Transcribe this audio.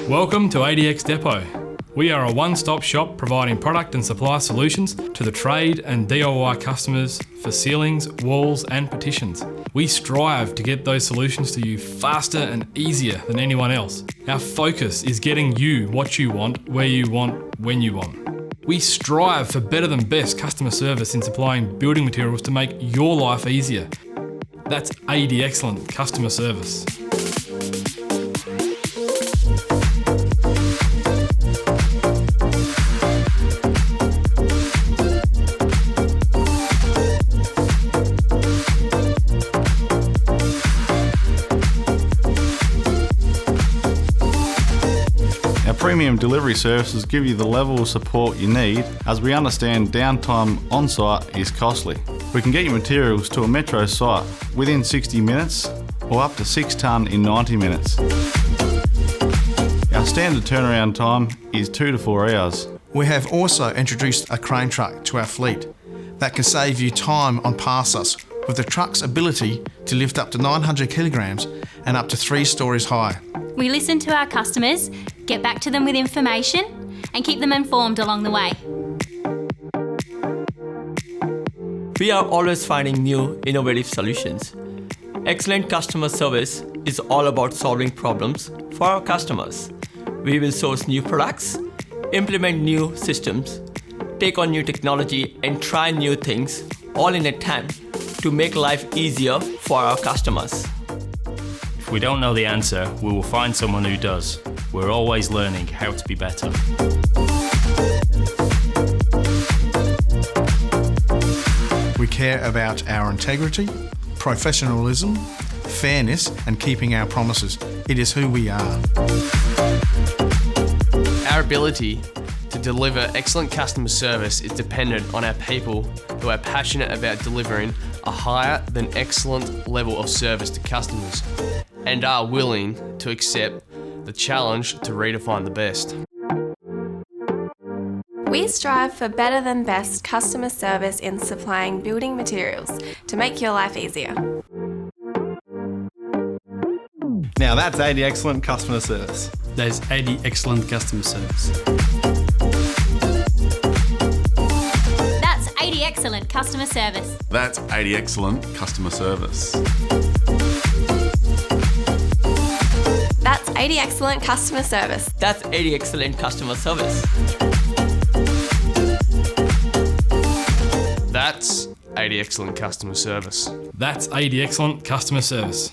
Welcome to ADX Depot. We are a one-stop shop providing product and supply solutions to the trade and DIY customers for ceilings, walls and partitions. We strive to get those solutions to you faster and easier than anyone else. Our focus is getting you what you want, where you want, when you want. We strive for better than best customer service in supplying building materials to make your life easier. That's ADXellent Customer Service. Our premium delivery services give you the level of support you need, as we understand downtime on site is costly. We can get your materials to a metro site within 60 minutes or up to 6 tonne in 90 minutes. Our standard turnaround time is 2 to 4 hours. We have also introduced a crane truck to our fleet that can save you time on parcels, with the truck's ability to lift up to 900 kilograms and up to 3 stories high. We listen to our customers, get back to them with information, and keep them informed along the way. We are always finding new, innovative solutions. Excellent customer service is all about solving problems for our customers. We will source new products, implement new systems, take on new technology, and try new things, all in attempt to make life easier for our customers. If we don't know the answer, we will find someone who does. We're always learning how to be better. We care about our integrity, professionalism, fairness, and keeping our promises. It is who we are. Our ability to deliver excellent customer service is dependent on our people who are passionate about delivering a higher than excellent level of service to customers and are willing to accept the challenge to redefine the best. We strive for better than best customer service in supplying building materials to make your life easier. Now that's ADXellent Customer Service. There's ADXellent Customer Service. That's ADXellent Customer Service. That's ADXellent Customer Service. That's ADXellent Customer Service. That's ADXellent Customer Service. That's ADXellent Customer Service. That's ADXellent Customer Service.